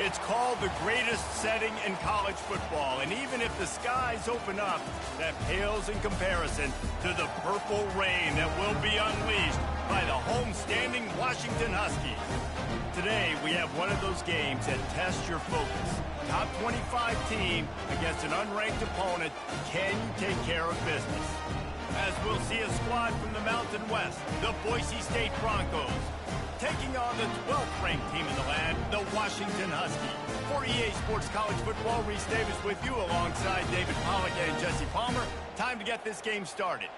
It's called the greatest setting in college football, and even if the skies open up, that pales in comparison to the purple rain that will be unleashed by the homestanding Washington Huskies. Today, we have one of those games that tests your focus. Top 25 team against an unranked opponent. Can you take care of business? As we'll see a squad from the Mountain West, the Boise State Broncos, taking on the 12th ranked team in the land, the Washington Huskies. For EA Sports College Football, Reese Davis with you alongside David Pollack and Jesse Palmer. Time to get this game started.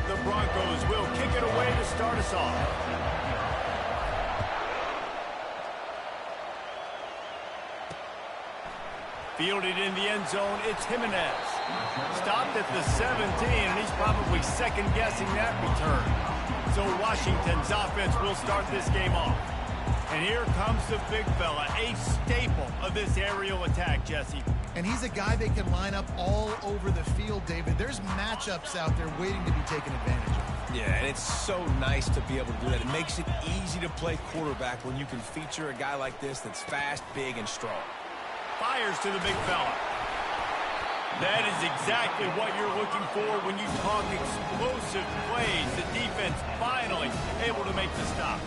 The Broncos will kick it away to start us off. Fielded in the end zone, it's Jimenez. Stopped at the 17, and he's probably second-guessing that return. So Washington's offense will start this game off. And here comes the big fella, a staple of this aerial attack, Jesse. And he's a guy they can line up all over the field, David. There's matchups out there waiting to be taken advantage of. Yeah, and it's so nice to be able to do that. It makes it easy to play quarterback when you can feature a guy like this that's fast, big, and strong. Fires to the big fella. That is exactly what you're looking for when you talk explosive plays. The defense finally able to make the stop.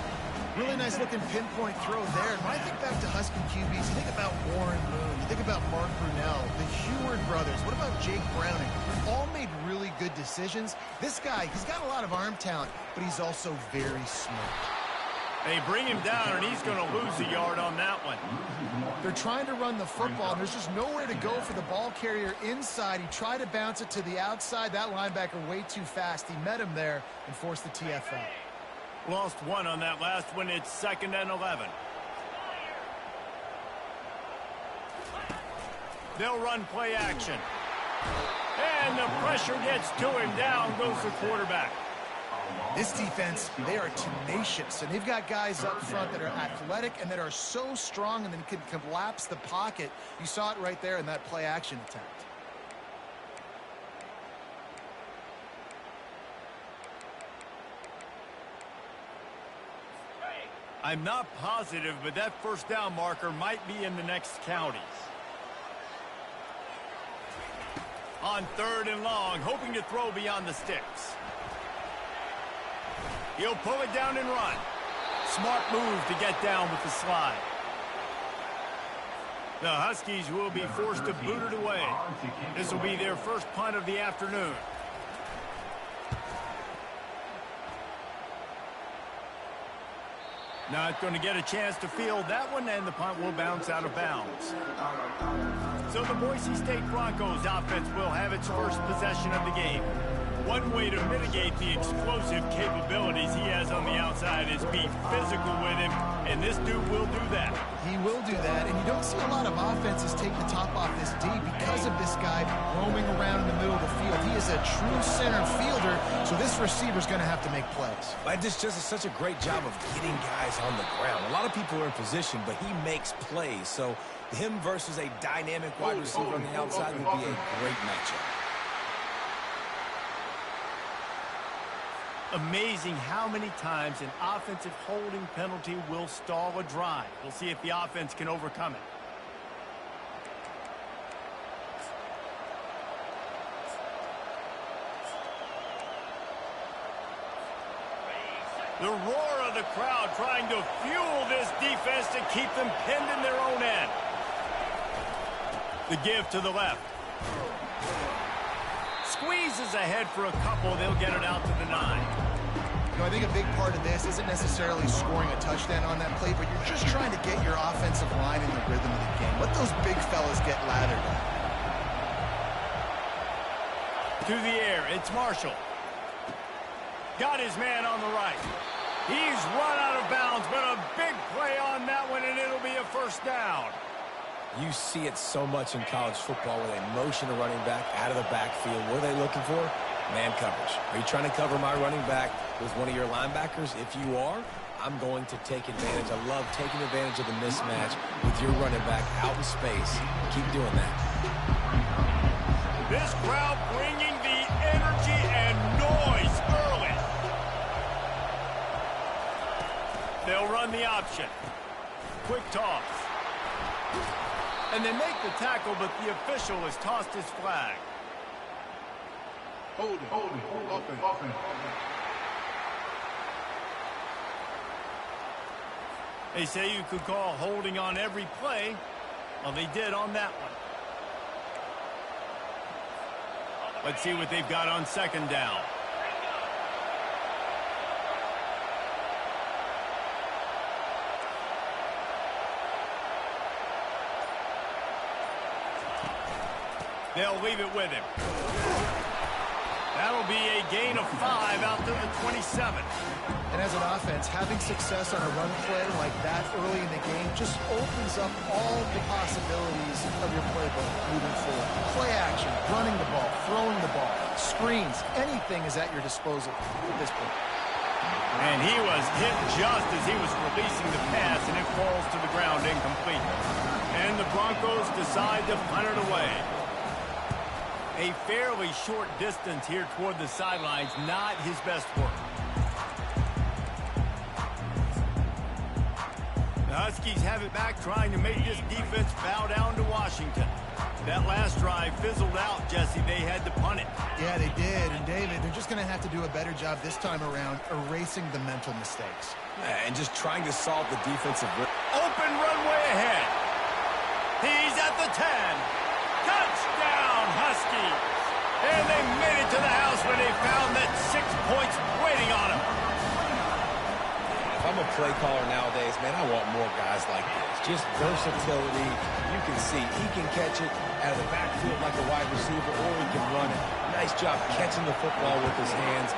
Really nice looking pinpoint throw there. And when I think back to Husky QBs, you think about Warren Moon, you think about Mark Brunell, the Heward brothers. What about Jake Browning? All made really good decisions. This guy, he's got a lot of arm talent, but he's also very smart. They bring him down, and he's going to lose a yard on that one. They're trying to run the football, and there's just nowhere to go for the ball carrier inside. He tried to bounce it to the outside. That linebacker way too fast. He met him there and forced the TFL. Lost one on that last one. It's 2nd and 11. They'll run play action. And the pressure gets to him. Down goes the quarterback. This defense, they are tenacious, and they've got guys up front that are athletic and that are so strong and then can collapse the pocket. You saw it right there in that play action attempt. I'm not positive, but that first down marker might be in the next counties. On 3rd and long, hoping to throw beyond the sticks. He'll pull it down and run. Smart move to get down with the slide. The Huskies will be forced to boot it away. This will be their first punt of the afternoon. Not going to get a chance to field that one, and the punt will bounce out of bounds. So the Boise State Broncos offense will have its first possession of the game. One way to mitigate the explosive capabilities he has on the outside is be physical with him, and this dude will do that. He will do that, and you don't see a lot of offenses take the top off this D because of this guy roaming around in the middle of the field. He is a true center fielder, so this receiver's going to have to make plays. This just is such a great job of getting guys on the ground. A lot of people are in position, but he makes plays, so him versus a dynamic wide receiver on the outside would be a great matchup. Amazing how many times an offensive holding penalty will stall a drive. We'll see if the offense can overcome it. The roar of the crowd trying to fuel this defense to keep them pinned in their own end. The give to the left. Squeezes ahead for a couple. They'll get it out to the 9. You know, I think a big part of this isn't necessarily scoring a touchdown on that play, but you're just trying to get your offensive line in the rhythm of the game. Let those big fellas get lathered up. To the air, it's Marshall. Got his man on the right. He's run out of bounds, but a big play on that one, and it'll be a first down. You see it so much in college football where they motion a running back out of the backfield. What are they looking for? Man coverage. Are you trying to cover my running back with one of your linebackers? If you are, I'm going to take advantage. I love taking advantage of the mismatch with your running back out in space. Keep doing that. This crowd bringing the energy and noise early. They'll run the option. Quick toss. And they make the tackle, but the official has tossed his flag. Hold it. Offense. They say you could call holding on every play. Well, they did on that one. Let's see what they've got on second down. They'll leave it with him. That'll be a gain of 5 out to the 27. And as an offense, having success on a run play like that early in the game just opens up all the possibilities of your playbook moving forward. Play action, running the ball, throwing the ball, screens, anything is at your disposal at this point. And he was hit just as he was releasing the pass, and it falls to the ground incomplete. And the Broncos decide to punt it away. A fairly short distance here toward the sidelines, not his best work. The Huskies have it back, trying to make this defense bow down to Washington. That last drive fizzled out, Jesse. They had to punt it. Yeah, they did. And, David, they're just going to have to do a better job this time around erasing the mental mistakes. And just trying to solve the defensive... Open runway ahead. He's at the 10. Touchdown, Huskies. And they made it to the house when they found that 6 points waiting on them. If I'm a play caller nowadays, man, I want more guys like this. Just versatility. You can see he can catch it out of the backfield like a wide receiver, or he can run it. Nice job catching the football with his hands,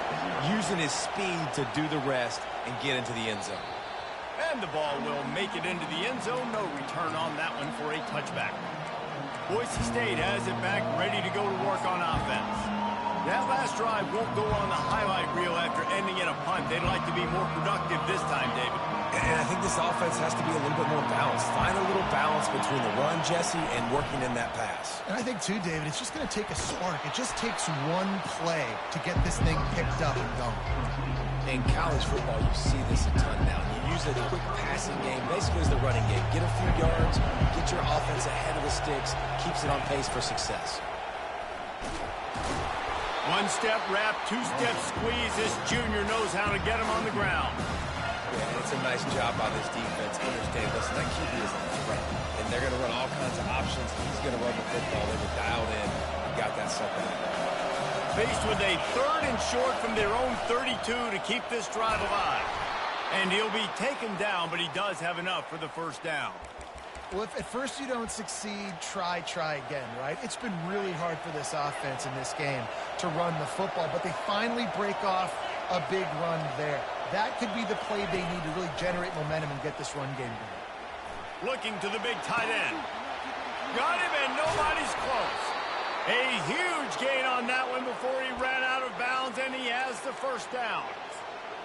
using his speed to do the rest and get into the end zone. And the ball will make it into the end zone. No return on that one for a touchback. Boise State has it back, ready to go to work on offense. That last drive won't go on the highlight reel after ending in a punt. They'd like to be more productive this time, David. And I think this offense has to be a little bit more balanced. Find a little balance between the run, Jesse, and working in that pass. And I think, too, David, it's just going to take a spark. It just takes one play to get this thing picked up and going. In college football, you see this a ton now. You use a quick passing game, basically as the running game. Get a few yards, get your offense ahead of the sticks, keeps it on pace for success. One-step wrap, two-step squeeze. This junior knows how to get him on the ground. Yeah, it's a nice job by this defense. Understand, listen, that QB is a threat, and they're going to run all kinds of options. He's going to run the football. They were dialed in. Got that something. Faced with a 3rd and short from their own 32 to keep this drive alive. And he'll be taken down, but he does have enough for the first down. Well, if at first you don't succeed, try again, right? It's been really hard for this offense in this game to run the football, but they finally break off a big run there. That could be the play they need to really generate momentum and get this run game going. Looking to the big tight end. Got him, and nobody's close. A huge gain on that one before he ran out of bounds, and he has the first down.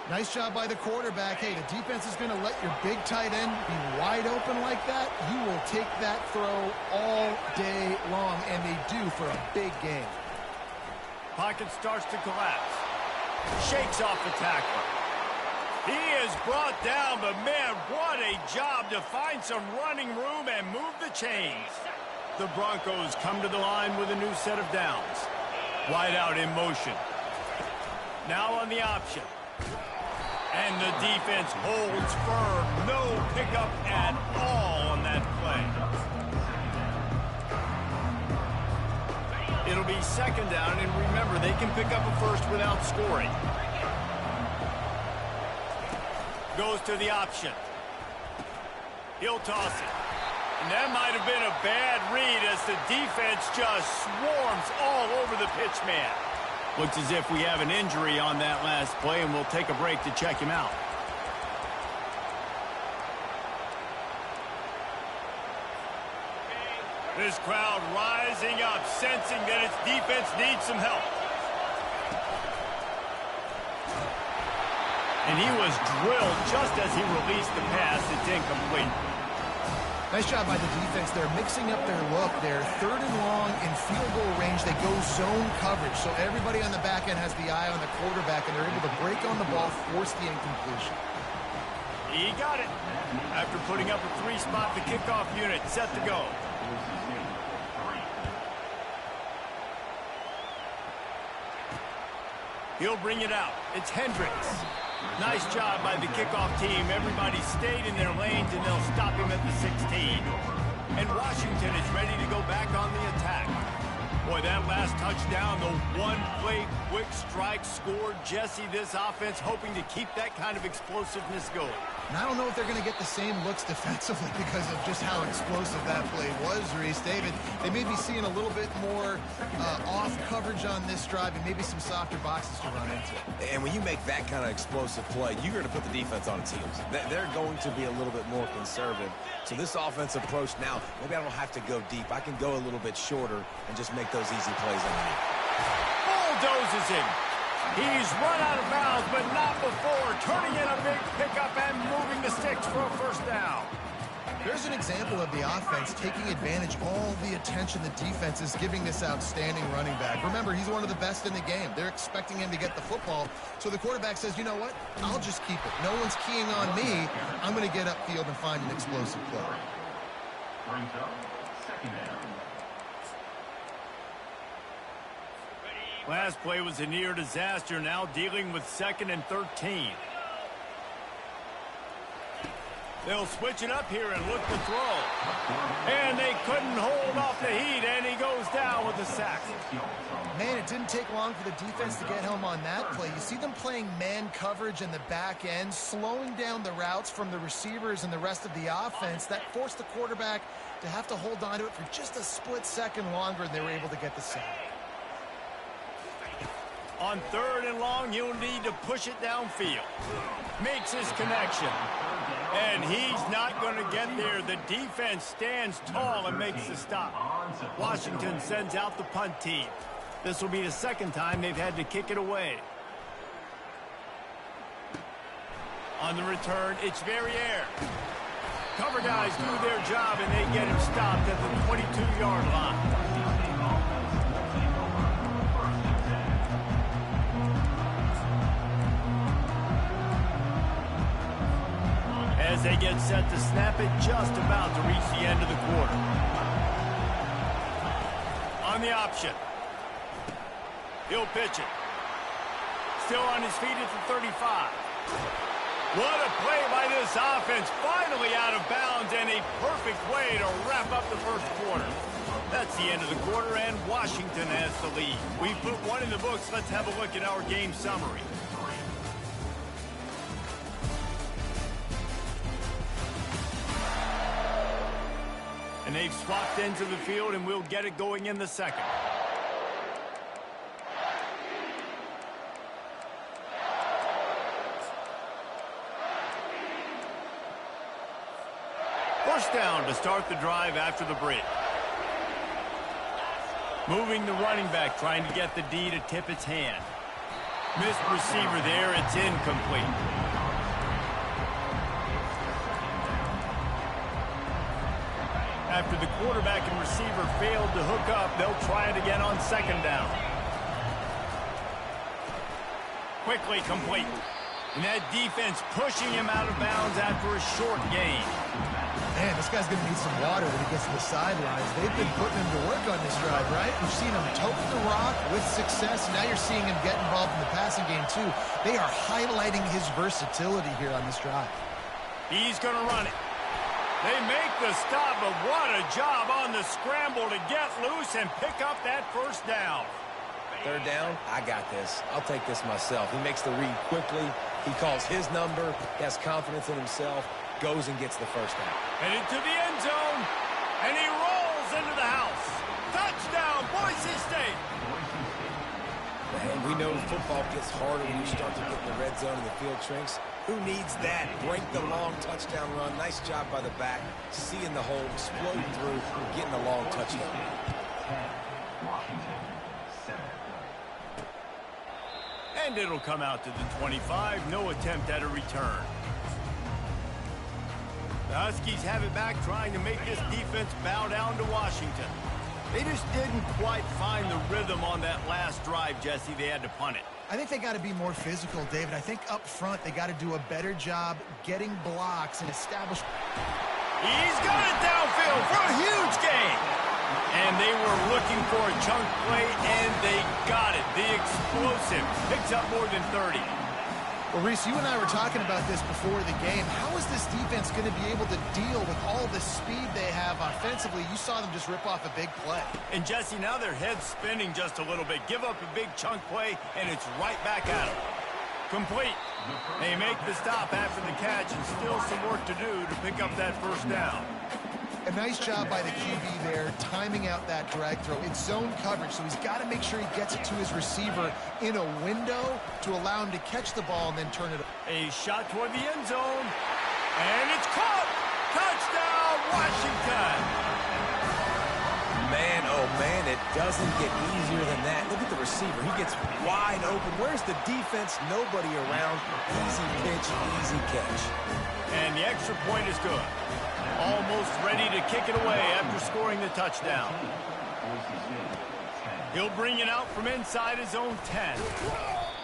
Nice job by the quarterback. Hey, the defense is going to let your big tight end be wide open like that. You will take that throw all day long, and they do for a big game. Pocket starts to collapse. Shakes off the tackler. He is brought down, but man, what a job to find some running room and move the chains. The Broncos come to the line with a new set of downs. Wide out in motion. Now on the option. And the defense holds firm. No pickup at all on that play. It'll be second down, and remember, they can pick up a first without scoring. Goes to the option. He'll toss it. And that might have been a bad read as the defense just swarms all over the pitch man. Looks as if we have an injury on that last play, and we'll take a break to check him out. This crowd rising up, sensing that its defense needs some help. And he was drilled just as he released the pass. It's incomplete. Nice job by the defense. They're mixing up their look. They're 3rd and long in field goal range. They go zone coverage. So everybody on the back end has the eye on the quarterback, and they're able to break on the ball, force the incompletion. He got it. After putting up a 3-spot, the kickoff unit set to go. He'll bring it out. It's Hendricks. Nice job by the kickoff team. Everybody stayed in their lanes, and they'll stop him at the 16. And Washington is ready to go back on the attack. Boy, that last touchdown, the one-play quick strike scored. Jesse, this offense hoping to keep that kind of explosiveness going. And I don't know if they're going to get the same looks defensively because of just how explosive that play was, Reese. David, they may be seeing a little bit more off coverage on this drive and maybe some softer boxes to run into. And when you make that kind of explosive play, you're going to put the defense on its heels. They're going to be a little bit more conservative. So this offensive approach now, maybe I don't have to go deep. I can go a little bit shorter and just make those easy plays underneath. Bulldozes him. He's run out of bounds, but not before turning in a big pickup and moving the sticks for a first down. There's an example of the offense taking advantage of all the attention the defense is giving this outstanding running back. Remember, he's one of the best in the game. They're expecting him to get the football. So the quarterback says, you know what? I'll just keep it. No one's keying on me. I'm going to get upfield and find an explosive play. Brings up second down. Last play was a near disaster, now dealing with 2nd and 13. They'll switch it up here and look to throw. And they couldn't hold off the heat, and he goes down with a sack. Man, it didn't take long for the defense to get home on that play. You see them playing man coverage in the back end, slowing down the routes from the receivers and the rest of the offense. That forced the quarterback to have to hold on to it for just a split second longer, and they were able to get the sack. On 3rd and long, he'll need to push it downfield. Makes his connection. And he's not going to get there. The defense stands tall and makes the stop. Washington sends out the punt team. This will be the 2nd time they've had to kick it away. On the return, it's Verrier. Cover guys do their job, and they get him stopped at the 22-yard line. As they get set to snap it, just about to reach the end of the quarter. On the option. He'll pitch it. Still on his feet at the 35. What a play by this offense. Finally out of bounds, and a perfect way to wrap up the first quarter. That's the end of the quarter, and Washington has the lead. We put one in the books. Let's have a look at our game summary. And they've swapped into the field, and we'll get it going in the 2nd. First down to start the drive after the break. Moving the running back, trying to get the D to tip its hand. Missed receiver there, it's incomplete. After the quarterback and receiver failed to hook up, they'll try it again on 2nd down. Quickly complete. And that defense pushing him out of bounds after a short gain. Man, this guy's going to need some water when he gets to the sidelines. They've been putting him to work on this drive, right? We've seen him tote the rock with success. Now you're seeing him get involved in the passing game, too. They are highlighting his versatility here on this drive. He's going to run it. They make the stop, but what a job on the scramble to get loose and pick up that first down. 3rd down, I got this. I'll take this myself. He makes the read quickly. He calls his number. He has confidence in himself. Goes and gets the first down. Headed to the end zone, and he rolls into the house. Touchdown, Boise State. And we know football gets harder when you start to get in the red zone and the field shrinks. Who needs that? Break the long touchdown run. Nice job by the back. Seeing the hole, exploding through, getting a long touchdown. And it'll come out to the 25. No attempt at a return. The Huskies have it back, trying to make this defense bow down to Washington. They just didn't quite find the rhythm on that last drive, Jesse. They had to punt it. I think they got to be more physical, David. I think up front they got to do a better job getting blocks and establish. He's got it downfield for a huge gain. And they were looking for a chunk play, and they got it. The explosive picks up more than 30. Well, Reese, you and I were talking about this before the game. How is this defense going to be able to deal with all the speed they have offensively? You saw them just rip off a big play. And, Jesse, now their head's spinning just a little bit. Give up a big chunk play, and it's right back at them. Complete. They make the stop after the catch, and still some work to do to pick up that first down. A nice job by the QB there, timing out that drag throw. It's zone coverage, so he's got to make sure he gets it to his receiver in a window to allow him to catch the ball and then turn it. A shot toward the end zone, and it's caught! Touchdown, Washington! Man, oh man, it doesn't get easier than that. Look at the receiver. He gets wide open. Where's the defense? Nobody around. Easy pitch, easy catch. And the extra point is good. Almost ready to kick it away after scoring the touchdown. He'll bring it out from inside his own 10.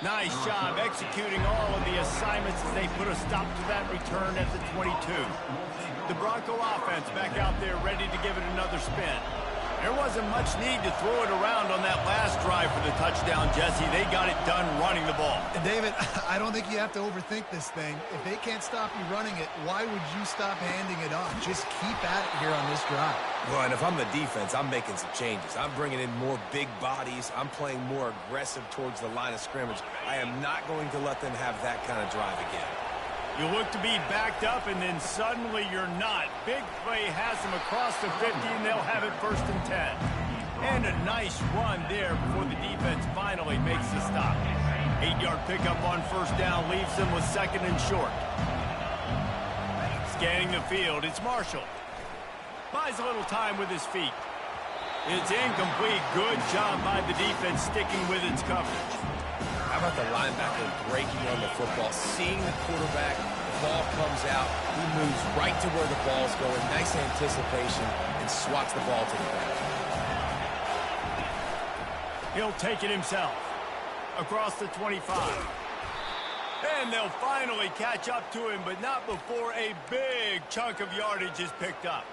Nice job executing all of the assignments as they put a stop to that return at the 22. The Bronco offense back out there ready to give it another spin. There wasn't much need to throw it around on that last drive for the touchdown, Jesse. They got it done running the ball. And David, I don't think you have to overthink this thing. If they can't stop you running it, why would you stop handing it off? Just keep at it here on this drive. Well, and if I'm the defense, I'm making some changes. I'm bringing in more big bodies. I'm playing more aggressive towards the line of scrimmage. I am not going to let them have that kind of drive again. You look to be backed up, and then suddenly you're not. Big play has them across the 50, and they'll have it 1st and 10. And a nice run there before the defense finally makes the stop. 8-yard pickup on 1st down leaves them with 2nd and short. Scanning the field, it's Marshall. Buys a little time with his feet. It's incomplete. Good job by the defense sticking with its coverage. How about the linebacker breaking on the football, seeing the quarterback, the ball comes out, he moves right to where the ball's going, nice anticipation, and swats the ball to the ground. He'll take it himself. Across the 25. And they'll finally catch up to him, but not before a big chunk of yardage is picked up.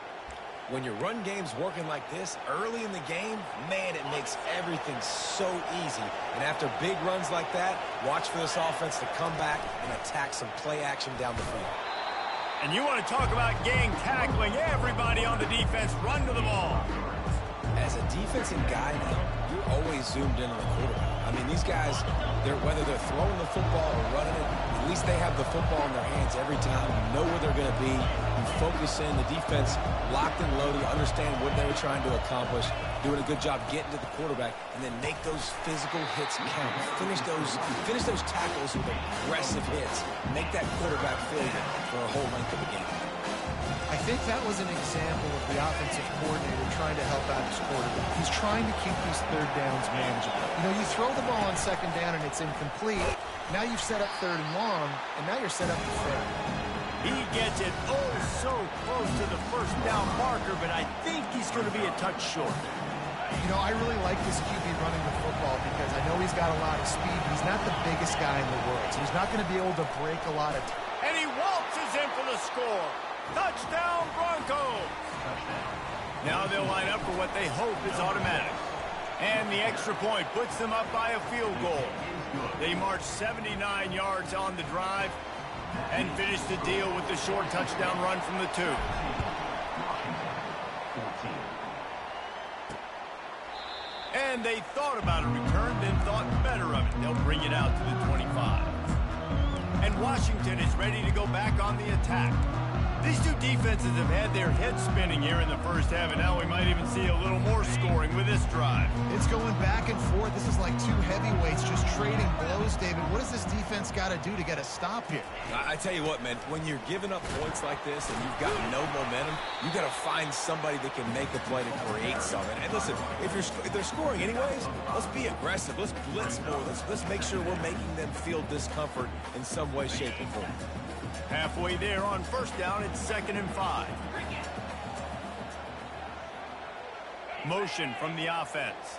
When your run game's working like this early in the game, man, it makes everything so easy. And after big runs like that, watch for this offense to come back and attack some play action down the field. And you want to talk about gang tackling, everybody on the defense run to the ball. As a defensive guy now, you're always zoomed in on the quarterback. I mean, these guys, whether they're throwing the football or running it, at least they have the football in their hands every time. You know where they're going to be. You focus in. The defense locked and loaded. Understand what they were trying to accomplish. Doing a good job getting to the quarterback, and then make those physical hits count. Finish those tackles with aggressive hits. Make that quarterback feel good for a whole length of the game. I think that was an example of the offensive coordinator trying to help out his quarterback. He's trying to keep these 3rd downs manageable. You know, you throw the ball on 2nd down and it's incomplete. Now you've set up 3rd and long, and now you're set up for 5th. He gets it so close to the 1st down marker, but I think he's going to be a touch short. You know, I really like this QB running the football because I know he's got a lot of speed. He's not the biggest guy in the world, so he's not going to be able to break a lot of and he waltzes in for the score. Touchdown, Broncos! Now they'll line up for what they hope is automatic. And the extra point puts them up by a field goal. They march 79 yards on the drive and finish the deal with the short touchdown run from the 2. And they thought about a return, then thought better of it. They'll bring it out to the 25. And Washington is ready to go back on the attack. These two defenses have had their heads spinning here in the 1st half, and now we might even see a little more scoring with this drive. It's going back and forth. This is like two heavyweights just trading blows, David. What does this defense got to do to get a stop here? I tell you what, man, when you're giving up points like this and you've got no momentum, you got to find somebody that can make the play to create something. And listen, if they're scoring anyways, let's be aggressive. Let's blitz more. Let's make sure we're making them feel discomfort in some way, shape, or form. Halfway there on 1st down, it's 2nd and 5. Motion from the offense.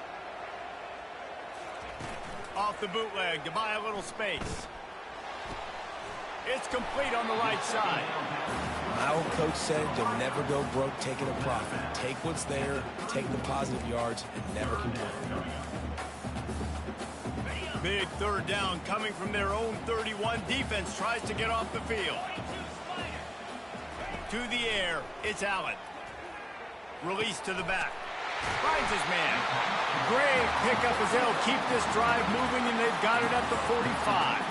Off the bootleg to buy a little space. It's complete on the right side. My old coach said you'll never go broke taking a profit. Take what's there, take the positive yards, and never complain. Big third down coming from their own 31. Defense tries to get off the field. To the air, it's Allen. Release to the back. Finds his man. Great pickup as they'll keep this drive moving, and they've got it at the 45.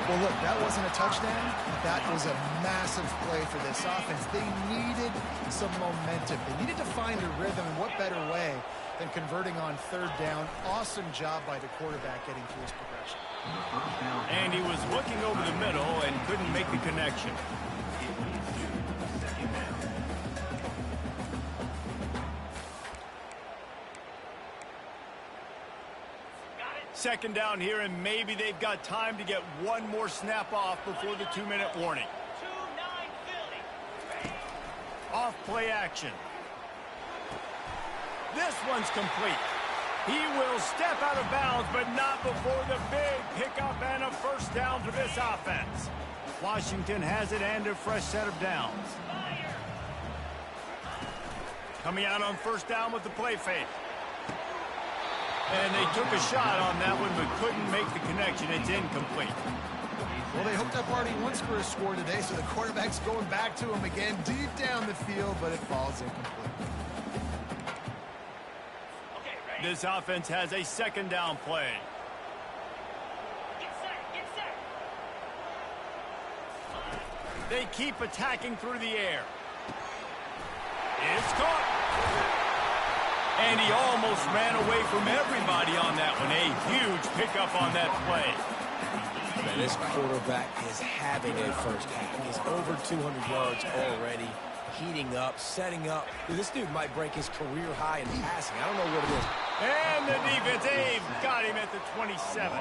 Well, look, that wasn't a touchdown. That was a massive play for this offense. They needed some momentum. They needed to find a rhythm, and what better way than converting on third down. Awesome job by the quarterback getting through his progression. And he was looking over the middle and couldn't make the connection. Second down here, and maybe they've got time to get one more snap off before the 2-minute warning. Off play action. This one's complete. He will step out of bounds, but not before the big pickup and a first down for this offense. Washington has it and a fresh set of downs. Coming out on first down with the play fake. And they took a shot on that one, but couldn't make the connection. It's incomplete. Well, they hooked up already once for a score today, so the quarterback's going back to him again deep down the field, but it falls incomplete. This offense has a second down play. Get set. They keep attacking through the air. It's caught. And he almost ran away from everybody on that one. A huge pickup on that play. Man, this quarterback is having a first half. He's over 200 yards already, heating up, setting up. This dude might break his career high in passing. I don't know what it is. And the defense, they've got him at the 27.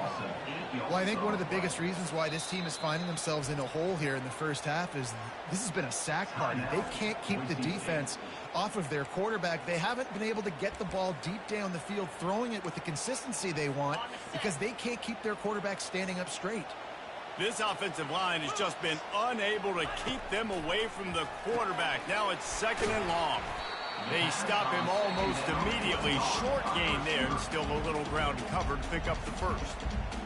Well, I think one of the biggest reasons why this team is finding themselves in a hole here in the first half is this has been a sack party. They can't keep the defense off of their quarterback. They haven't been able to get the ball deep down the field, throwing it with the consistency they want because they can't keep their quarterback standing up straight. This offensive line has just been unable to keep them away from the quarterback. Now it's second and long. They stop him almost immediately. Short gain there, and still a little ground covered to pick up the first.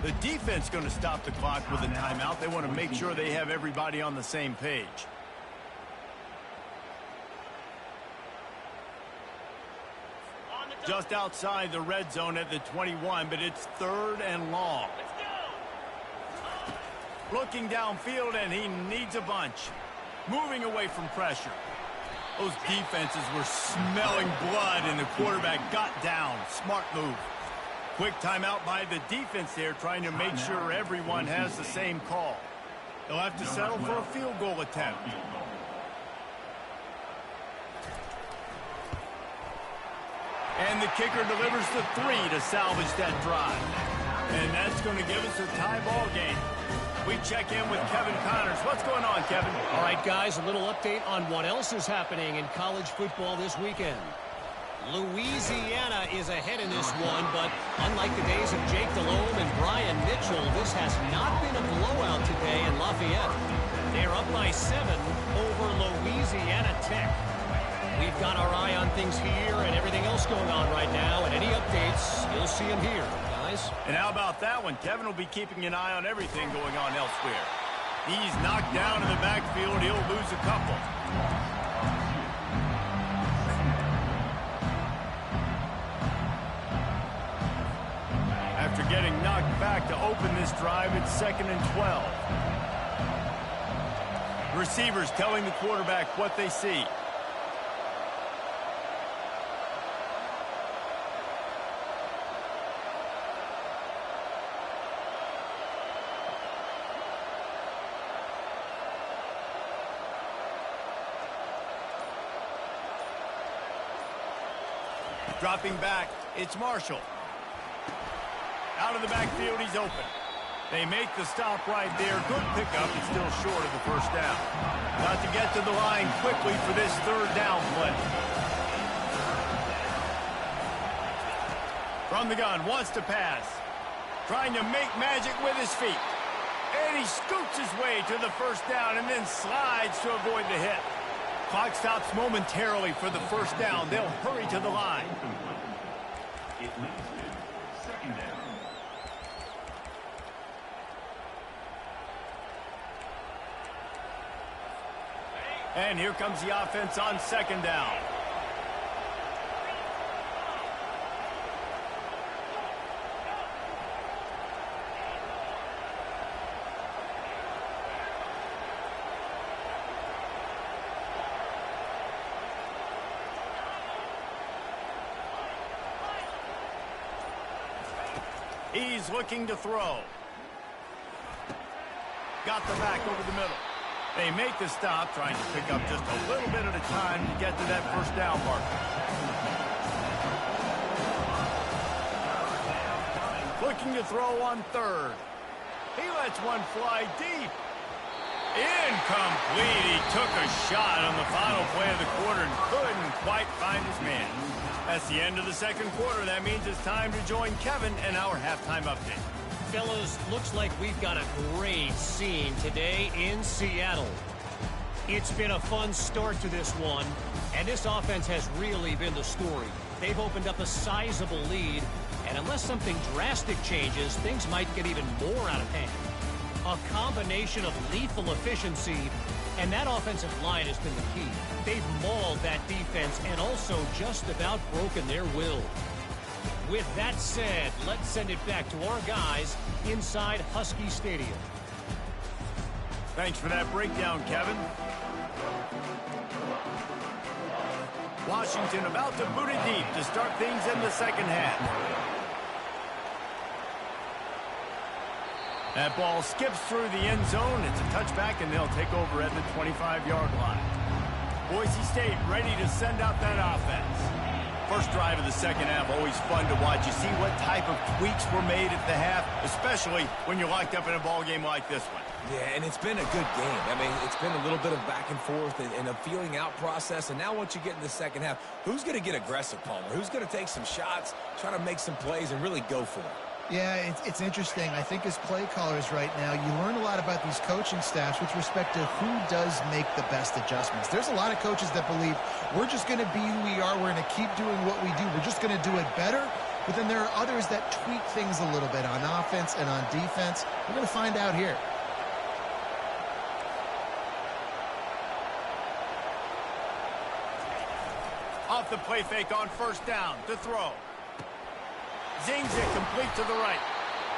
The defense going to stop the clock with a timeout. They want to make sure they have everybody on the same page. Just outside the red zone at the 21, but it's third and long. Looking downfield, and he needs a bunch. Moving away from pressure. Those defenses were smelling blood, and the quarterback got down. Smart move. Quick timeout by the defense there, trying to make sure everyone has the same call. They'll have to settle for a field goal attempt. And the kicker delivers the 3 to salvage that drive. And that's going to give us a tie ball game. We check in with Kevin Connors. What's going on, Kevin? All right, guys, a little update on what else is happening in college football this weekend. Louisiana is ahead in this one, but unlike the days of Jake Delhomme and Brian Mitchell, this has not been a blowout today in Lafayette. They're up by 7 over Louisiana Tech. We've got our eye on things here and everything else going on right now, and any updates, you'll see them here. And how about that one? Kevin will be keeping an eye on everything going on elsewhere. He's knocked down in the backfield. He'll lose a couple. After getting knocked back to open this drive, it's 2nd and 12. Receivers telling the quarterback what they see. Dropping back, it's Marshall. Out of the backfield, he's open. They make the stop right there. Good pickup, but still short of the first down. Got to get to the line quickly for this third down play. From the gun, wants to pass. trying to make magic with his feet. And he scoots his way to the first down and then slides to avoid the hit. Clock stops momentarily for the first down. They'll hurry to the line. It leads to second down. And here comes the offense on second down. He's looking to throw. Got the back over the middle. They make the stop, trying to pick up just a little bit at a time to get to that first down marker. Looking to throw on third. He lets one fly deep. Incomplete. He took a shot on the final play of the quarter and couldn't quite find his man. That's the end of the second quarter. That means it's time to join Kevin in our halftime update. Fellas, looks like we've got a great scene today in Seattle. It's been a fun start to this one, and this offense has really been the story. They've opened up a sizable lead, and unless something drastic changes, things might get even more out of hand. A combination of lethal efficiency, and that offensive line has been the key. They've mauled that defense and also just about broken their will. With that said, let's send it back to our guys inside Husky Stadium. Thanks for that breakdown, Kevin. Washington about to boot it deep to start things in the second half. That ball skips through the end zone. It's a touchback, and they'll take over at the 25-yard line. Boise State ready to send out that offense. First drive of the second half, always fun to watch. You see what type of tweaks were made at the half, especially when you're locked up in a ball game like this one. Yeah, and it's been a good game. I mean, it's been a little bit of back and forth and a feeling out process. And now once you get in the second half, who's going to get aggressive, Palmer? Who's going to take some shots, try to make some plays, and really go for it? Yeah, it's interesting. I think as play callers right now, you learn a lot about these coaching staffs with respect to who does make the best adjustments. There's a lot of coaches that believe we're just going to be who we are. We're going to keep doing what we do. We're just going to do it better. But then there are others that tweak things a little bit on offense and on defense. We're going to find out here. Off the play fake on first down to throw. Zings it complete to the right.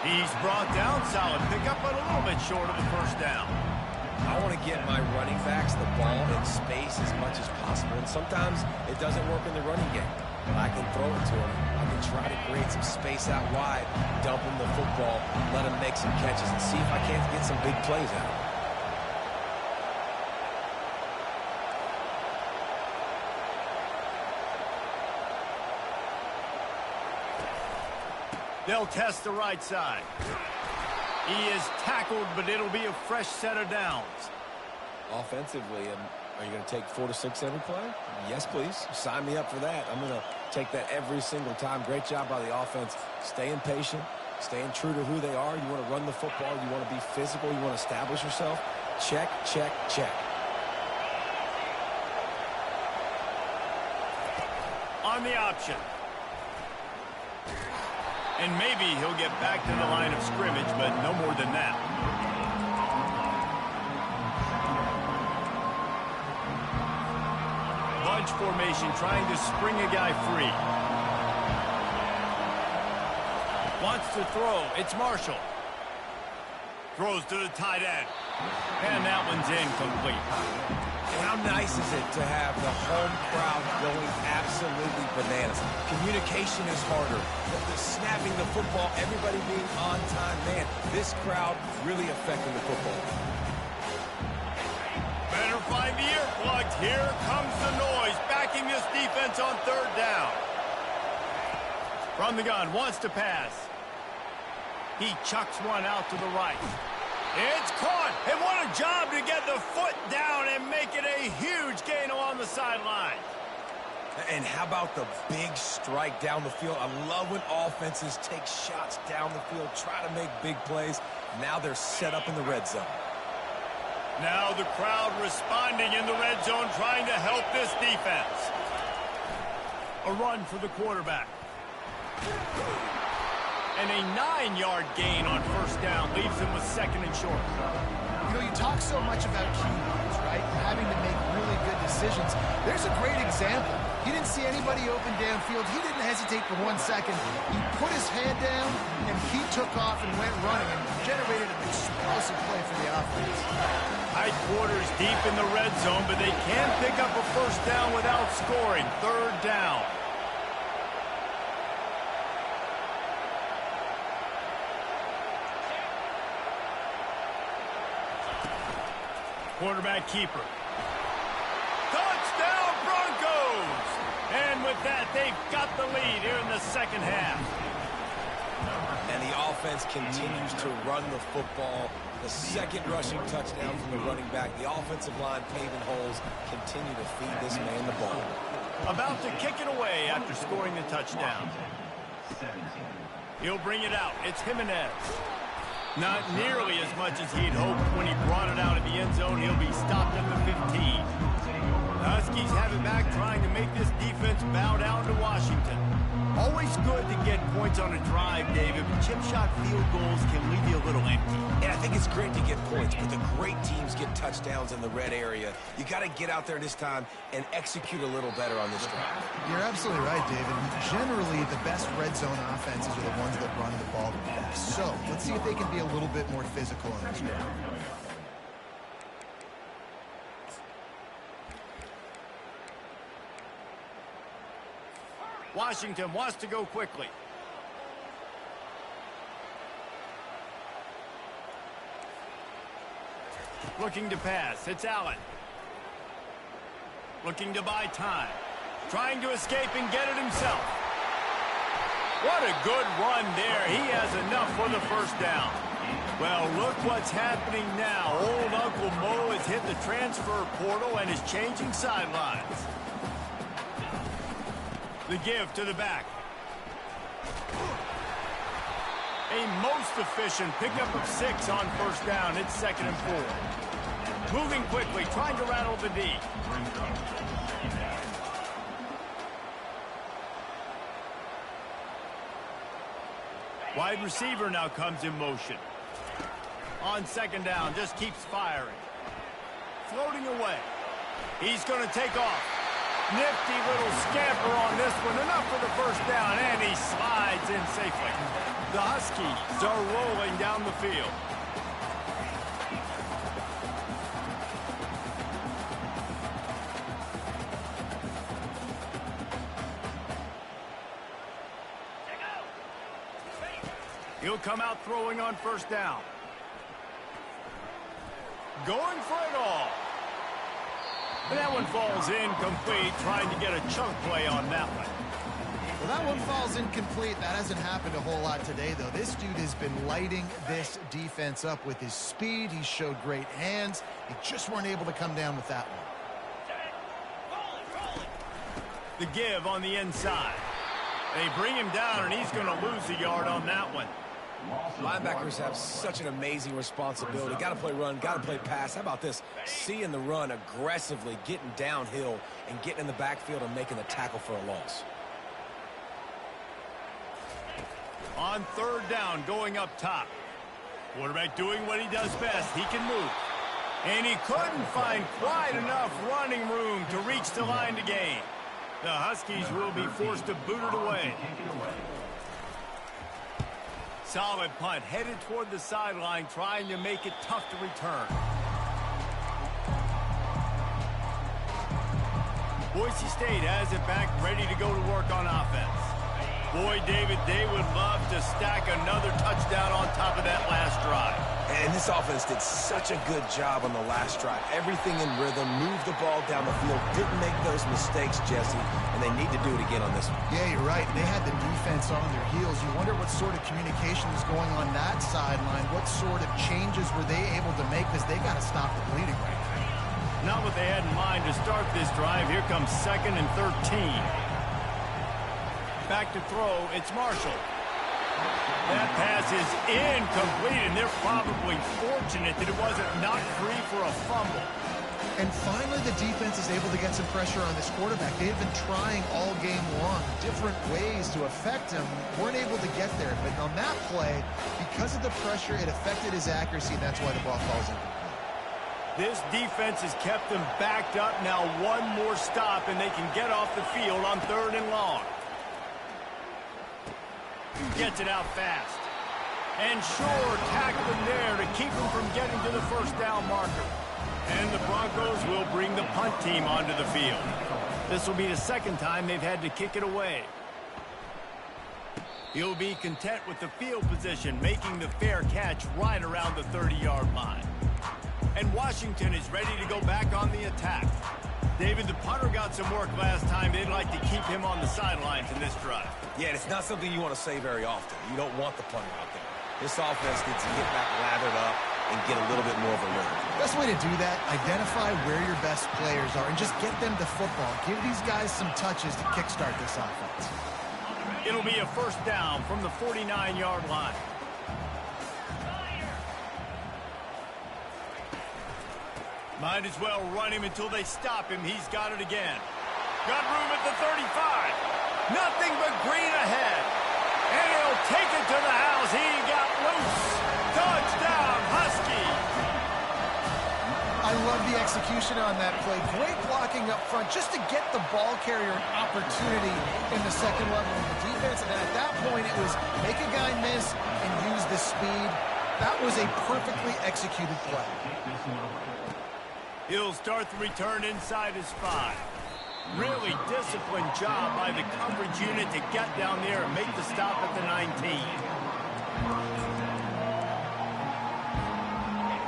He's brought down. Solid pickup, but a little bit short of the first down. I want to get my running backs the ball in space as much as possible. And sometimes it doesn't work in the running game. But I can throw it to him. I can try to create some space out wide, dump him the football, let him make some catches, and see if I can't get some big plays out of him. They'll test the right side. He is tackled, but it'll be a fresh set of downs. Offensively, are you going to take 4 to 6 every play? Yes, please. Sign me up for that. I'm going to take that every single time. Great job by the offense. Staying patient, staying true to who they are. You want to run the football. You want to be physical. You want to establish yourself. Check, check, check. On the option. And maybe he'll get back to the line of scrimmage, but no more than that. Bunch formation trying to spring a guy free. Wants to throw. It's Marshall. Throws to the tight end. And that one's incomplete. How nice is it to have the home crowd going absolutely bananas? Communication is harder. The snapping the football, everybody being on time. Man, this crowd really affecting the football. Better find the earplugs. Here comes the noise, backing this defense on third down. From the gun, wants to pass. He chucks one out to the right. It's caught, and what a job to get the foot down and make it a huge gain along the sideline. And how about the big strike down the field? I love when offenses take shots down the field, try to make big plays. Now they're set up in the red zone. Now the crowd responding in the red zone, trying to help this defense. A run for the quarterback. And a 9-yard gain on first down leaves him with second and short. You know, you talk so much about QBs, right? Having to make really good decisions. There's a great example. He didn't see anybody open downfield. He didn't hesitate for 1 second. He put his head down, and he took off and went running and generated an explosive play for the offense. Tight quarters deep in the red zone, but they can pick up a first down without scoring. Third down. Quarterback keeper. Touchdown Broncos! And with that, they've got the lead here in the second half. And the offense continues to run the football. The second rushing touchdown from the running back. The offensive line paving holes, continue to feed this man the ball. About to kick it away after scoring the touchdown. He'll bring it out. It's Jimenez. Not nearly as much as he'd hoped when he brought it out of the end zone. He'll be stopped at the 15. The Huskies have it back, trying to make this defense bow down to Washington. Always good to get points on a drive, David, but chip shot field goals can leave you a little empty. And I think it's great to get points, but the great teams get touchdowns in the red area. You got to get out there this time and execute a little better on this drive. You're absolutely right, David. Generally, the best red zone offenses are the ones that run the ball the best. So let's see if they can be a little bit more physical on this drive. Washington wants to go quickly. Looking to pass. It's Allen. Looking to buy time. Trying to escape and get it himself. What a good run there. He has enough for the first down. Well, look what's happening now. Old Uncle Mo has hit the transfer portal and is changing sidelines. The give to the back. A most efficient pickup of 6 on first down. It's 2nd and 4. Moving quickly, trying to rattle the D. Wide receiver now comes in motion. On 2nd down, just keeps firing. Floating away. He's going to take off. Nifty little scamper on this one. Enough for the first down, and he slides in safely. The Huskies are rolling down the field. He'll come out throwing on first down. Going for it all. And that one falls incomplete, trying to get a chunk play on that one. Well, that one falls incomplete. That hasn't happened a whole lot today, though. This dude has been lighting this defense up with his speed. He showed great hands. They just weren't able to come down with that one. The give on the inside. They bring him down, and he's going to lose a yard on that one. Linebackers have such an amazing responsibility. Got to play run, got to play pass. How about this? Seeing the run aggressively, getting downhill, and getting in the backfield and making the tackle for a loss. On 3rd down, going up top. Quarterback doing what he does best. He can move. And he couldn't find quite enough running room to reach the line to gain. The Huskies will be forced to boot it away. Solid punt, headed toward the sideline, trying to make it tough to return. Boise State has it back, ready to go to work on offense. Boy, David, they would love to stack another touchdown on top of that last drive. And this offense did such a good job on the last drive. Everything in rhythm, moved the ball down the field, didn't make those mistakes, Jesse, and they need to do it again on this one. Yeah, you're right. They had the defense on their heels. You wonder what sort of communication is going on that sideline. What sort of changes were they able to make, because they got to stop the bleeding right now. Not what they had in mind to start this drive. Here comes 2nd and 13. Back to throw, it's Marshall. That pass is incomplete, and they're probably fortunate that it wasn't knocked free for a fumble. And finally, the defense is able to get some pressure on this quarterback. They've been trying all game long, different ways to affect him. Weren't able to get there. But on that play, because of the pressure, it affected his accuracy, and that's why the ball falls in. This defense has kept them backed up. Now one more stop, and they can get off the field on 3rd and long. Gets it out fast. And sure, tackling there to keep him from getting to the first down marker. And the Broncos will bring the punt team onto the field. This will be the 2nd time they've had to kick it away. He'll be content with the field position, making the fair catch right around the 30-yard line. And Washington is ready to go back on the attack. David, the punter got some work last time. They'd like to keep him on the sidelines in this drive. Yeah, it's not something you want to say very often. You don't want the punter out there. This offense needs to get back lathered up and get a little bit more of a look. Best way to do that, identify where your best players are and just get them to football. Give these guys some touches to kickstart this offense. It'll be a 1st down from the 49-yard line. Might as well run him until they stop him. He's got it again. Got room at the 35. Nothing but green ahead. And he'll take it to the house. He got loose. Touchdown, Husky. I love the execution on that play. Great blocking up front just to get the ball carrier an opportunity in the 2nd level of the defense. And then at that point, it was make a guy miss and use the speed. That was a perfectly executed play. He'll start the return inside his 5. Really disciplined job by the coverage unit to get down there and make the stop at the 19.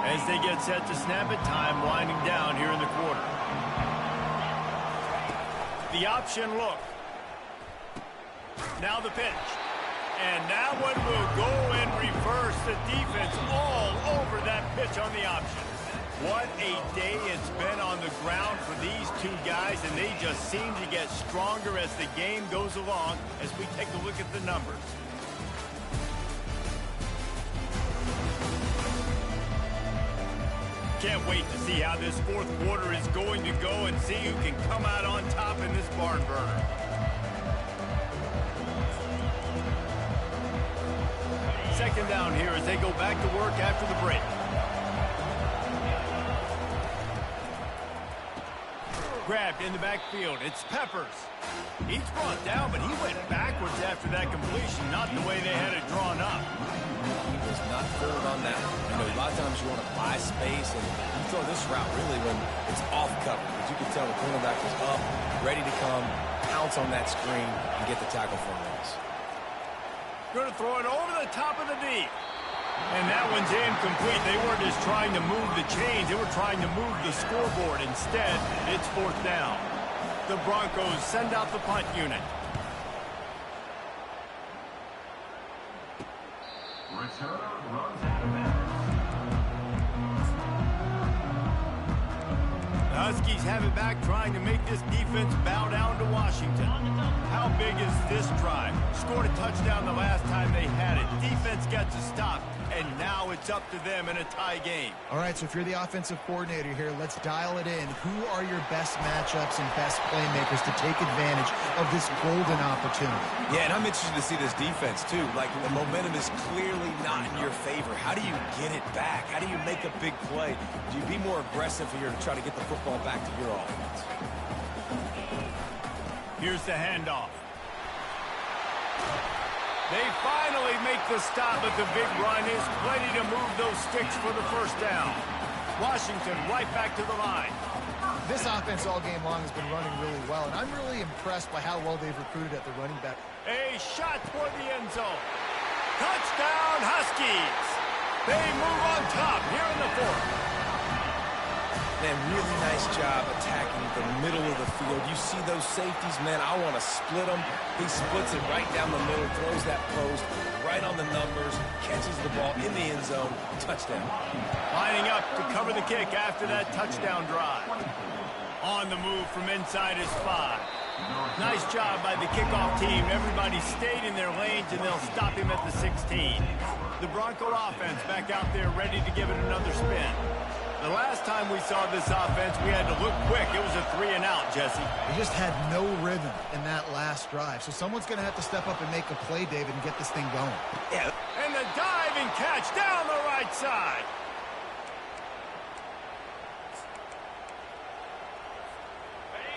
As they get set to snap it, time winding down here in the quarter. The option look. Now the pitch. And that one will go in reverse. The defense all over that pitch on the option. What a day it's been on the ground for these two guys, and they just seem to get stronger as the game goes along as we take a look at the numbers. Can't wait to see how this 4th quarter is going to go and see who can come out on top in this barn burner. Second down here as they go back to work after the break. Grabbed in the backfield. It's Peppers. He's brought down, but he went backwards after that completion, not the way they had it drawn up. He was not fooled on that. You know, a lot of times you want to buy space, and you throw this route really when it's off cover. As you can tell, the cornerback was up, ready to come, pounce on that screen, and get the tackle for a loss. Going to throw it over the top of the deep. And that one's incomplete. They weren't just trying to move the chains. They were trying to move the scoreboard. Instead, it's 4th down. The Broncos send out the punt unit. Returner runs out of bounds. The Huskies have it back, trying to make this defense bow down to Washington. How big is this drive? Scored a touchdown the last time they had it. Defense gets a stop, and now it's up to them in a tie game. All right, so if you're the offensive coordinator here, let's dial it in. Who are your best matchups and best playmakers to take advantage of this golden opportunity? Yeah, and I'm interested to see this defense, too. Like, the momentum is clearly not in your favor. How do you get it back? How do you make a big play? Do you be more aggressive here to try to get the football back to your offense? Here's the handoff. They finally make the stop, but the big run is plenty to move those sticks for the 1st down. Washington right back to the line. This offense all game long has been running really well, and I'm really impressed by how well they've recruited at the running back. A shot toward the end zone. Touchdown, Huskies. They move on top here in the 4th. Man, really nice job attacking the middle of the field. You see those safeties, man, I want to split them. He splits it right down the middle, throws that post right on the numbers, catches the ball in the end zone, touchdown. Lining up to cover the kick after that touchdown drive. On the move from inside his 5. Nice job by the kickoff team. Everybody stayed in their lanes, and they'll stop him at the 16. The Bronco offense back out there ready to give it another spin. The last time we saw this offense, we had to look quick. It was a 3-and-out, Jesse. They just had no rhythm in that last drive. So someone's going to have to step up and make a play, David, and get this thing going. Yeah. And the diving catch down the right side.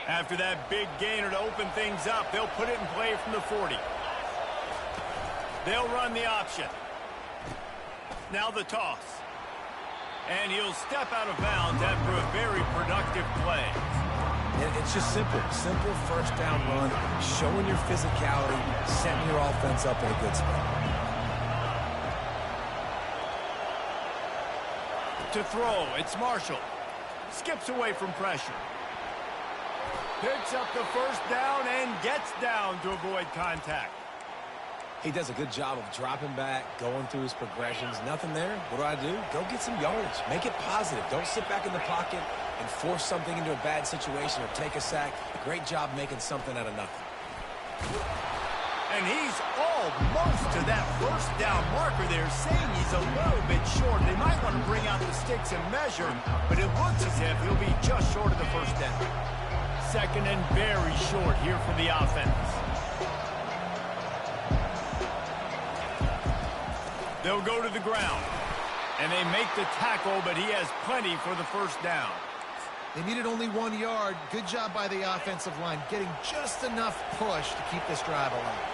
After that big gainer to open things up, they'll put it in play from the 40. They'll run the option. Now the toss. And he'll step out of bounds after a very productive play. It's just simple. Simple first down run, showing your physicality, setting your offense up in a good spot. To throw, it's Marshall. Skips away from pressure. Picks up the first down and gets down to avoid contact. He does a good job of dropping back, going through his progressions. Nothing there. What do? Go get some yardage. Make it positive. Don't sit back in the pocket and force something into a bad situation or take a sack. Great job making something out of nothing. And he's almost to that first down marker there, saying he's a little bit short. They might want to bring out the sticks and measure, but it looks as if he'll be just short of the first down. Second and very short here for the offense. They'll go to the ground, and they make the tackle, but he has plenty for the first down. They needed only 1 yard. Good job by the offensive line, getting just enough push to keep this drive alive.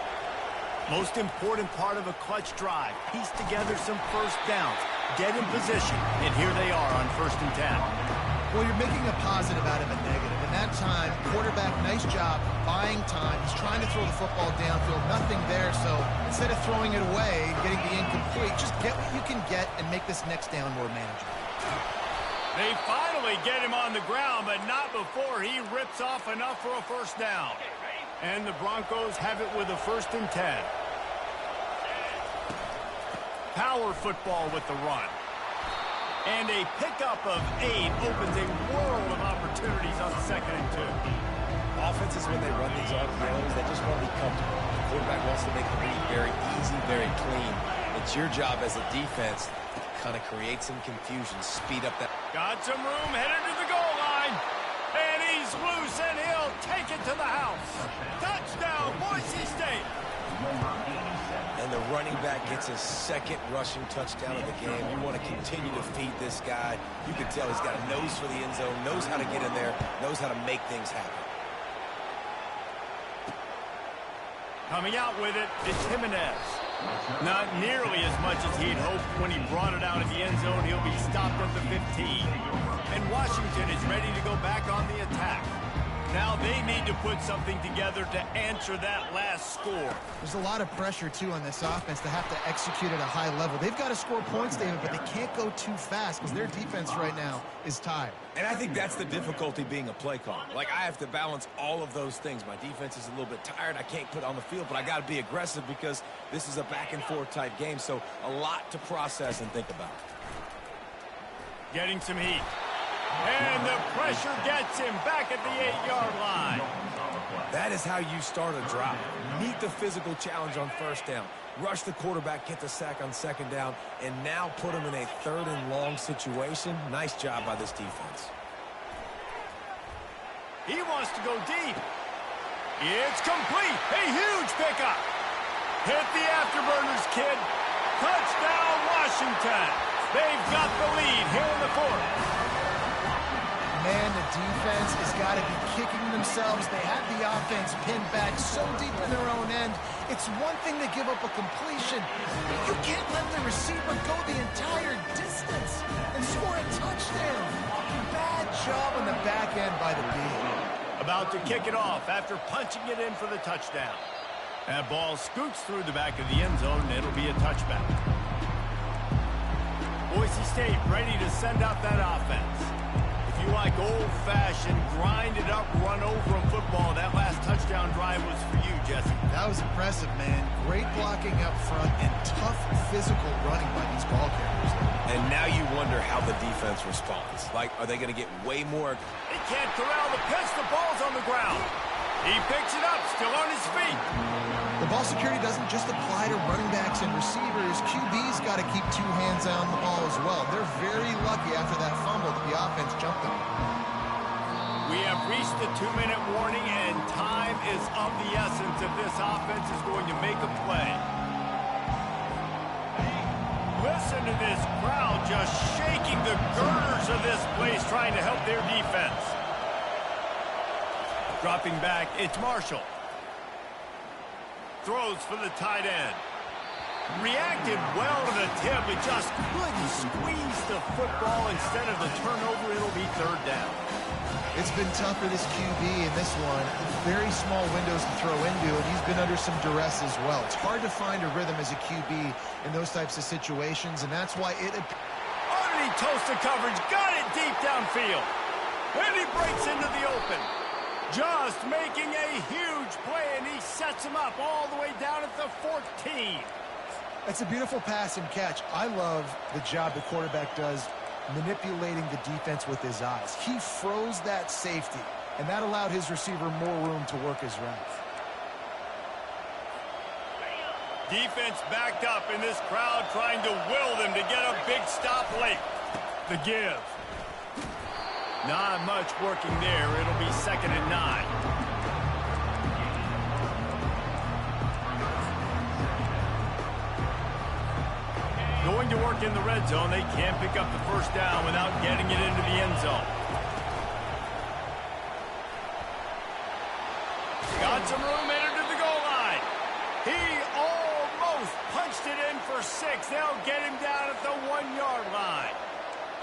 Most important part of a clutch drive, piece together some first downs, get in position, and here they are on 1st and 10. Well, you're making a positive out of a negative. And that time, quarterback, nice job, buying time. He's trying to throw the football downfield. Nothing there, so instead of throwing it away, getting the incomplete, just get what you can get and make this next down more manageable. They finally get him on the ground, but not before he rips off enough for a first down. And the Broncos have it with a 1st and 10. Power football with the run. And a pickup of 8 opens a world of opportunities on 2nd and 2. Offenses, when they run these RPOs, they just want to be comfortable. The quarterback wants to make the read very easy, very clean. It's your job as a defense to kind of create some confusion, speed up that. Got some room, headed to the goal line. And he's loose, and he'll take it to the house. Touchdown, Boise State. And the running back gets his 2nd rushing touchdown of the game. You want to continue to feed this guy. You can tell he's got a nose for the end zone, knows how to get in there, knows how to make things happen. Coming out with it, it's Jimenez. Not nearly as much as he'd hoped when he brought it out of the end zone. He'll be stopped at the 15. And Washington is ready to go back on the attack. Now they need to put something together to answer that last score. There's a lot of pressure, too, on this offense to have to execute at a high level. They've got to score points, David, but they can't go too fast because their defense right now is tired. And I think that's the difficulty being a play caller. Like, I have to balance all of those things. My defense is a little bit tired. I can't put on the field, but I got to be aggressive because this is a back-and-forth type game, so a lot to process and think about. Getting some heat. And the pressure gets him back at the 8-yard line. That is how you start a drive. Meet the physical challenge on 1st down. Rush the quarterback, get the sack on 2nd down, and now put him in a 3rd and long situation. Nice job by this defense. He wants to go deep. It's complete. A huge pickup. Hit the afterburners, kid. Touchdown, Washington. They've got the lead here in the 4th. Man, the defense has got to be kicking themselves. They had the offense pinned back so deep in their own end. It's one thing to give up a completion, but you can't let the receiver go the entire distance and score a touchdown. Bad job on the back end by the D. About to kick it off after punching it in for the touchdown. That ball scoots through the back of the end zone, and it'll be a touchback. Boise State ready to send out that offense. If you like old-fashioned, grind-it-up, run-over-'em football, that last touchdown drive was for you, Jesse. That was impressive, man. Great blocking up front and tough physical running by these ball carriers. And now you wonder how the defense responds. Like, are they going to get way more? He can't corral the pitch. The ball's on the ground. He picks it up, still on his feet. The ball security doesn't just apply to running backs and receivers. QB's got to keep two hands on the ball as well. They're very lucky after that fumble that the offense jumped them. We have reached the 2-minute warning, and time is of the essence if this offense is going to make a play. Listen to this crowd just shaking the girders of this place, trying to help their defense. Dropping back, it's Marshall. Throws for the tight end. Reacted well to the tip, but just couldn't squeeze the football. Instead of the turnover, it'll be third down. It's been tough for this QB in this one. Very small windows to throw into, and he's been under some duress as well. It's hard to find a rhythm as a QB in those types of situations, and that's why it... Underneath toasted coverage, got it deep downfield. And he breaks into the open. Just making a huge play, and he sets him up all the way down at the 14. It's a beautiful pass and catch. I love the job the quarterback does manipulating the defense with his eyes. He froze that safety, and that allowed his receiver more room to work his route. Defense backed up in this crowd, trying to will them to get a big stop late. The give. Not much working there. It'll be 2nd and 9. Going to work in the red zone. They can't pick up the first down without getting it into the end zone. Got some room, entered to the goal line. He almost punched it in for 6. They'll get him down at the 1-yard line.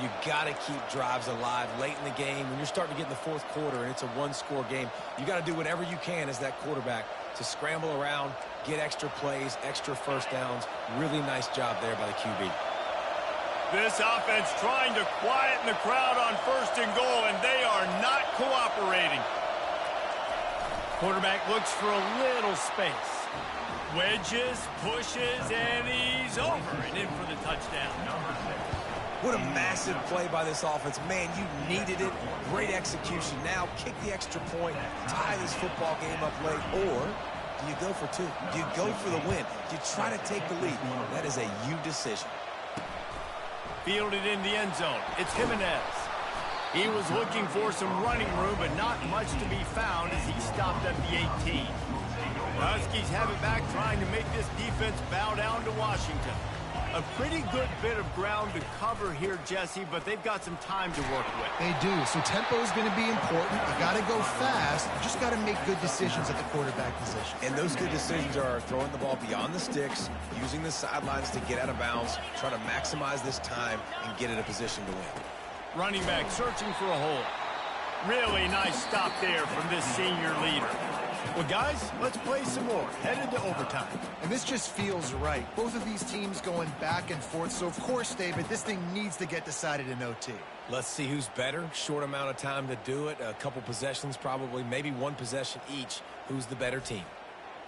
You got to keep drives alive late in the game. When you're starting to get in the fourth quarter and it's a one-score game, you got to do whatever you can as that quarterback to scramble around, get extra plays, extra first downs. Really nice job there by the QB. This offense trying to quieten the crowd on 1st and goal, and they are not cooperating. Quarterback looks for a little space. Wedges, pushes, and he's over and in for the touchdown. What a massive play by this offense. Man, you needed it. Great execution. Now kick the extra point, tie this football game up late, or do you go for 2? Do you go for the win? Do you try to take the lead? That is a you decision. Fielded in the end zone. It's Jimenez. He was looking for some running room, but not much to be found as he stopped at the 18. Huskies have it back, trying to make this defense bow down to Washington. A pretty good bit of ground to cover here, Jesse, but they've got some time to work with. They do, so tempo is going to be important. You got to go fast. You just got to make good decisions at the quarterback position. And those good decisions are throwing the ball beyond the sticks, using the sidelines to get out of bounds, try to maximize this time and get in a position to win. Running back searching for a hole. Really nice stop there from this senior leader. Well, guys, let's play some more. Headed to overtime. And this just feels right. Both of these teams going back and forth. So, of course, David, this thing needs to get decided in OT. Let's see who's better. Short amount of time to do it. A couple possessions probably, maybe one possession each. Who's the better team?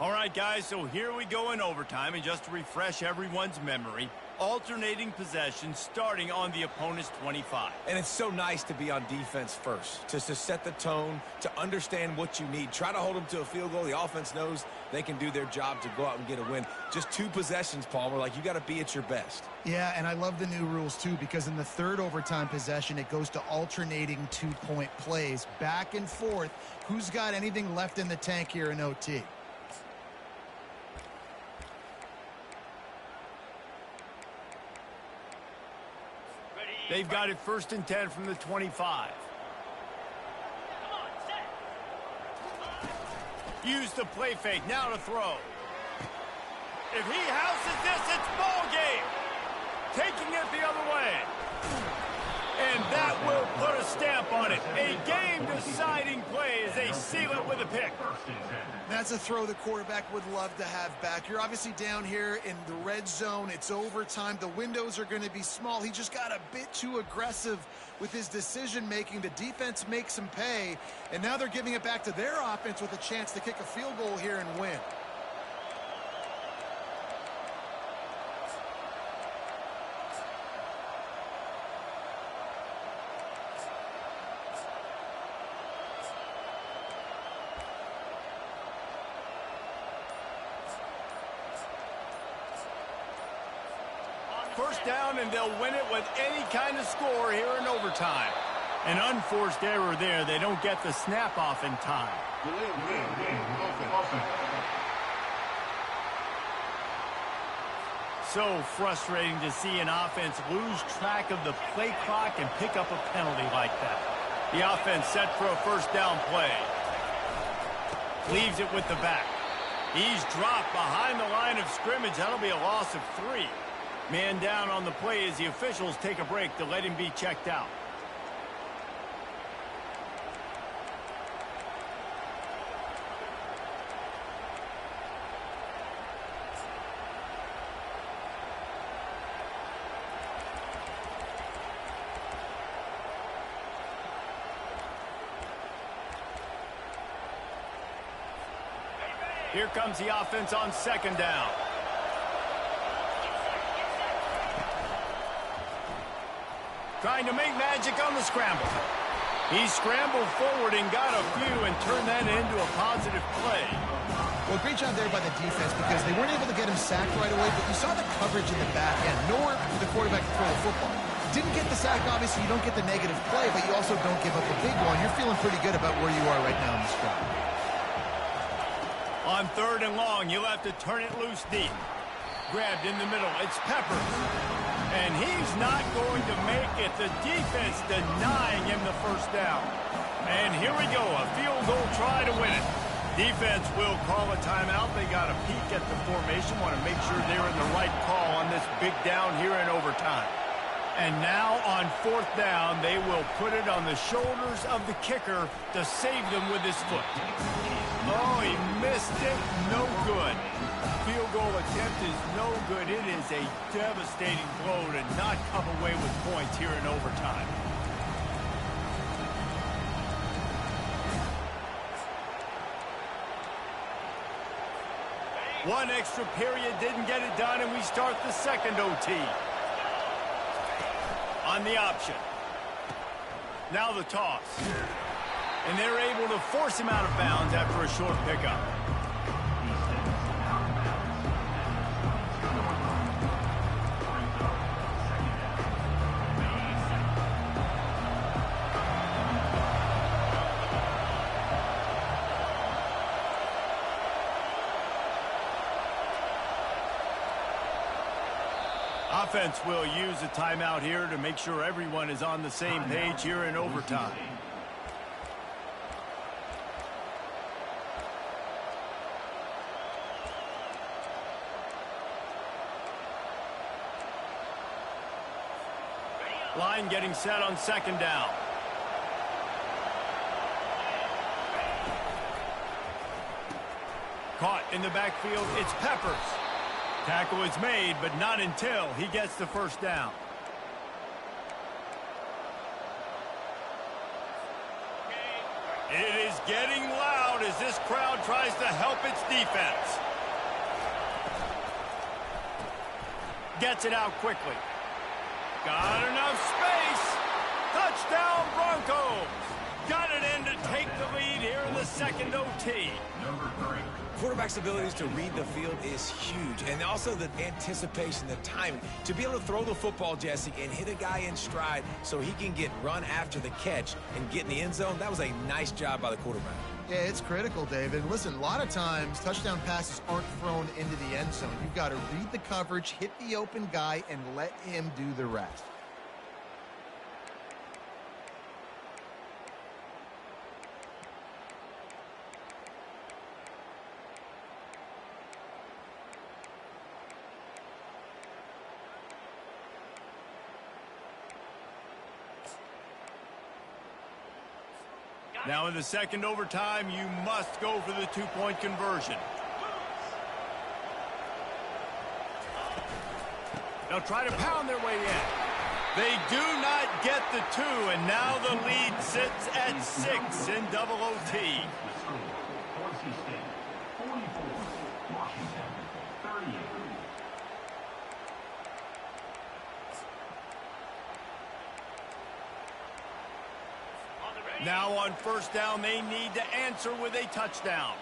All right, guys, so here we go in overtime. And just to refresh everyone's memory, alternating possessions starting on the opponent's 25. And it's so nice to be on defense first, to set the tone, to understand what you need. Try to hold them to a field goal. The offense knows they can do their job to go out and get a win. Just 2 possessions, Palmer. Like, you got to be at your best. Yeah, and I love the new rules, too, because in the 3rd overtime possession, it goes to alternating 2-point plays. Back and forth. Who's got anything left in the tank here in OT? They've got it 1st and 10 from the 25. Use the play fake, now to throw. If he houses this, it's ball game. Taking it the other way. And that will put a stamp on it. A game-deciding play as they seal it with a pick. That's a throw the quarterback would love to have back. You're obviously down here in the red zone. It's overtime. The windows are going to be small. He just got a bit too aggressive with his decision-making. The defense makes him pay, and now they're giving it back to their offense with a chance to kick a field goal here and win. First down, and they'll win it with any kind of score here in overtime. An unforced error there. They don't get the snap off in time. So frustrating to see an offense lose track of the play clock and pick up a penalty like that. The offense set for a first down play. Leaves it with the back. He's dropped behind the line of scrimmage. That'll be a loss of 3. Man down on the play as the officials take a break to let him be checked out. Here comes the offense on second down. Trying to make magic on the scramble. He scrambled forward and got a few and turned that into a positive play. Well, great job there by the defense because they weren't able to get him sacked right away, but you saw the coverage in the back end. Nowhere for the quarterback to throw the football. Didn't get the sack, obviously. You don't get the negative play, but you also don't give up a big one. You're feeling pretty good about where you are right now in this drive. On third and long, you'll have to turn it loose deep. Grabbed in the middle. It's Peppers. And he's not going to make it. The defense denying him the first down. And here we go, a field goal try to win it. Defense will call a timeout. They got a peek at the formation, want to make sure they're in the right call on this big down here in overtime. And now on fourth down, they will put it on the shoulders of the kicker to save them with his foot. Oh, he missed it. No good. Field goal attempt is no good. It is a devastating blow to not come away with points here in overtime. One extra period didn't get it done, and we start the second OT. On the option. Now the toss. And they're able to force him out of bounds after a short pickup. Offense will use a timeout here to make sure everyone is on the same page here in overtime. Line getting set on second down. Caught in the backfield, it's Peppers. Tackle is made, but not until he gets the first down. It is getting loud as this crowd tries to help its defense. Gets it out quickly. Got enough space. Touchdown Broncos. Got it in to take the lead here in the second OT. Number 3. Quarterback's abilities to read the field is huge, and also the anticipation, the timing. To be able to throw the football, Jesse, and hit a guy in stride so he can get run after the catch and get in the end zone, that was a nice job by the quarterback. Yeah, it's critical, David. Listen, a lot of times touchdown passes aren't thrown into the end zone. You've got to read the coverage, hit the open guy, and let him do the rest. Now in the second overtime, you must go for the two-point conversion. They'll try to pound their way in. They do not get the two, and now the lead sits at 6 in double OT. Boise State, 44. Washington, 38. Now on first down, they need to answer with a touchdown.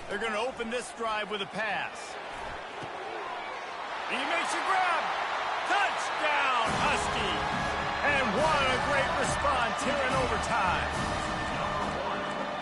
They're going to open this drive with a pass. He makes a grab. Touchdown, Huskies. And what a great response here in overtime.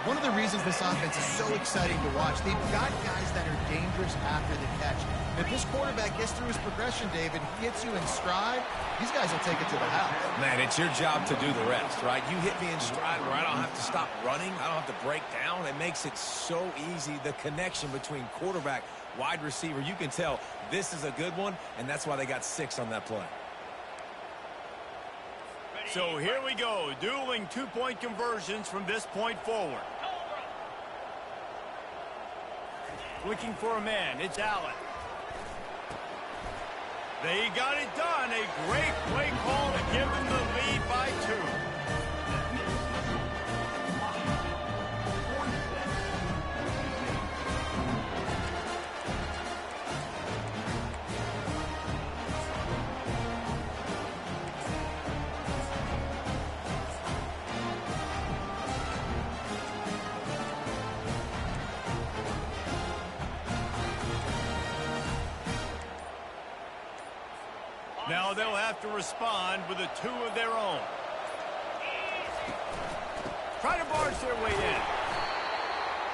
One of the reasons this offense is so exciting to watch, they've got guys that are dangerous after the catch. If this quarterback gets through his progression, David, gets you in stride, these guys will take it to the house. Man, it's your job to do the rest, right? You hit me in stride where I don't have to stop running. I don't have to break down. It makes it so easy. The connection between quarterback, wide receiver, you can tell this is a good one, and that's why they got 6 on that play. So here we go, dueling two-point conversions from this point forward. Looking for a man, it's Allen. They got it done. A great play call to give them the lead by 2. Now they'll have to respond with a 2 of their own. Try to barge their way in.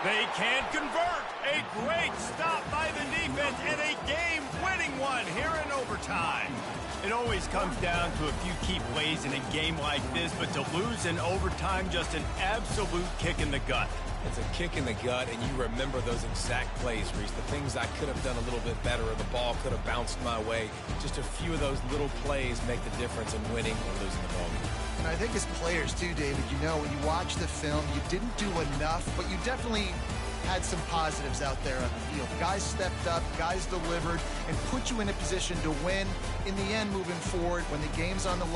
They can't convert. A great stop by the defense and a game-winning one here in overtime. It always comes down to a few key plays in a game like this, but to lose in overtime, just an absolute kick in the gut. It's a kick in the gut, and you remember those exact plays, Reese. The things I could have done a little bit better, or the ball could have bounced my way. Just a few of those little plays make the difference in winning or losing the ball. And I think as players too, David, you know, when you watch the film, you didn't do enough, but you definitely had some positives out there on the field. Guys stepped up, guys delivered, and put you in a position to win. In the end, moving forward, when the game's on the line,